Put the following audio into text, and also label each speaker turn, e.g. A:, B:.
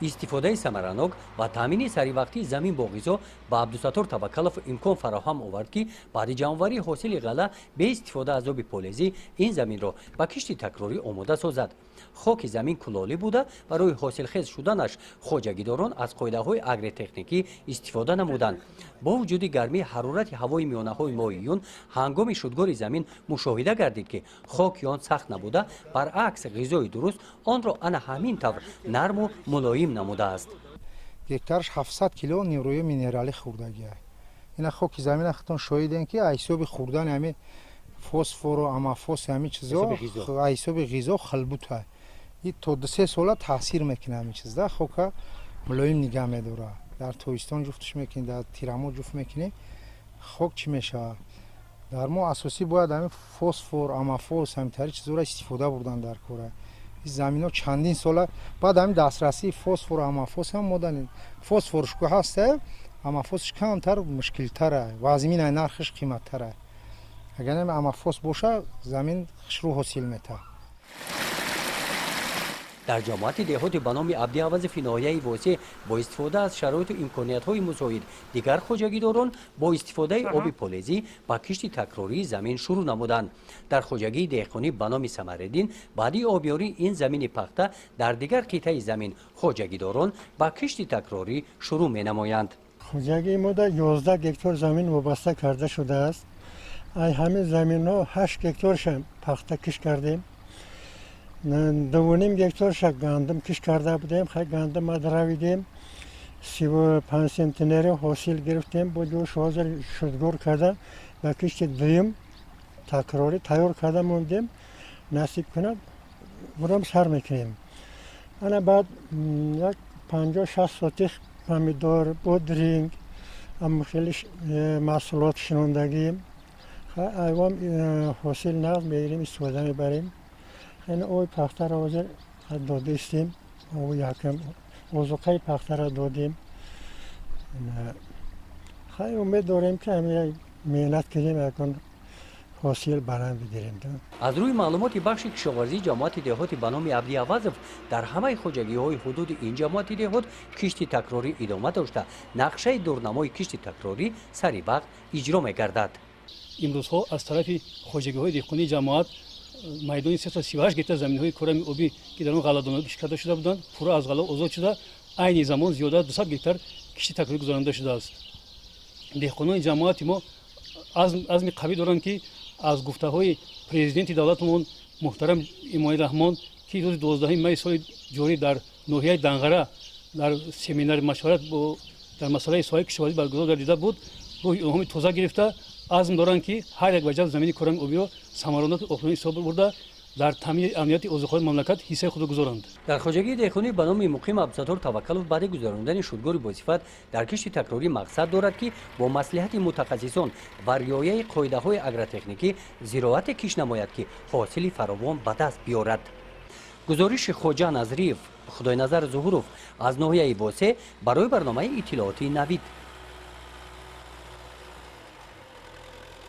A: истифодаи самаранок ва таъмини саривақтии замин бо ғизо ба Абдусаттор Таваккалов имкон фароҳам овард ки баъди ҷамъоварии ҳосили ғалла бе истифода аз оби полезӣ ин заминро ба кишти такрорӣ омода созад. хоки замин кулолӣ буда барои ҳосилхез шуданаш хоҷагидорон аз қоидаҳои агротехникӣ истифода намуданд. бо вуҷуди гармии ҳарорати ҳавои миёнаҳои моҳи июн ҳангоми шудгори замин мушоҳида гардид ки хоки он сахт набуда, баръакс ғизои дуруст онро ана ҳамин тавр нарму мулоим намудааст.
B: гектарш 700 кило нирӯи минералӣ хӯрдагия. ина хоки замина хатон шоҳидем ки айсоби хӯрдани ҳами фосфору амафос ҳами чизо айсоби ғизо халбута. ин то 2-3 сола таъсир мекуна ҳами чизда хока мулоим нигаҳ медора. дар тобистон ҷуфтш мекунӣ, дар тирамо ҷуфт мекунӣ, хок чӣ мешавад? дар мо асосӣ бояд ҳами фосфор, амафос ҳамитари чизора истифода бурдан дар кора. замино чандин сола баъд ҳами дастрасии фосфор, амафос ҳам мо данем. фосфорш ку ҳаста, амафосш камтар мушкилтара, вазмина нархш қиматтара. агар ҳами амафос боша, замин хушрӯ ҳосил мета.
A: дар ҷомоати деҳоти ба номи Абдиавазов ноҳияи восеъ бо истифода аз шароиту имкониятҳои мусоид дигар хоҷагидорон бо истифодаи оби полезӣ ба кишти такрории замин шурӯъ намуданд. дар хоҷагии деҳқонӣ ба номи Самареддин баъди обёрии ин замини пахта дар дигар қитъаи замин хоҷагидорон ба кишти такрорӣ шурӯъ менамоянд.
C: хоҷагии мо дар 11 гектар замин вобаста карда шудааст. ай ҳамин заминҳо 8 гектарша пахта киш кардем. 2.5 гектарша гандум киш карда будем. хай гандум дравидем. 35 сентнери ҳосил гирифтем. бо ҷош ҳозир шудгор карда ба кишти дуюм такрорӣ тайёр карда мондем. насиб кунад бурам сар мекунем. ана баъд як 50-60 сотих помидор, бодринг, амухели маҳсулот шинондагӣ айвон ҳосил нағд мегирем, истифода мебарем. ин ои пахтаро ҳозир дода истем, якам озуқаи пахтаро додем. хай умед дорем ки меҳнат кунем, якон ҳосил баланд бигирем.
A: аз рӯи маълумоти бахши кишоварзии ҷамоати деҳоти ба номи Абдиавазов дар ҳамаи хоҷагиҳои ҳудуди ин ҷамоати деҳот кишти такрорӣ идома дошта, нақшаи дурнамои кишти такрорӣ сари вақт иҷро мегардад.
D: имрӯзҳо аз тарафи хоҷагиҳои деҳқонии ҷамоат майдони 338 гектар заминҳои корами обӣ ки дар он ғалладонҳо киш карда шуда буданд, пурра аз ғалла озод шуда, айни замон зиёда 200 гектар кишти такрорӣ гузаронда шудааст. деҳқонони ҷамоати мо азми қавӣ доранд ки аз гуфтаҳои президенти давлатмон муҳтарам Имомали Раҳмон ки рӯзи 12 майи соли ҷорӣ дар ноҳияи Данғара дар семинари машварат дар масъалаи соҳаи кишоварзӣ баргузор гардида буд, рӯҳи илҳоми тоза гирифта азм доранд ки ҳар як ваҷҳ замини корами обиро самаронати оқилона ҳисоб бурда дар таъмини амнияти озуқаҳои мамлакат ҳиссаи худро гузоранд.
A: дар хоҷагии деҳқонӣ ба номи муқим Абдусаттор Таваккалов баъди гузарондани шудгори босифат дар кишти такрорӣ мақсад дорад ки бо маслиҳати мутахассисон ва риояи қоидаҳои агротехникӣ зироате киш намояд ки ҳосили фаровон ба даст биёрад. гузориши Хоҷа Назриев, Худойназар Зуҳуров аз ноҳияи восеъ барои барномаи иттилооти Навид.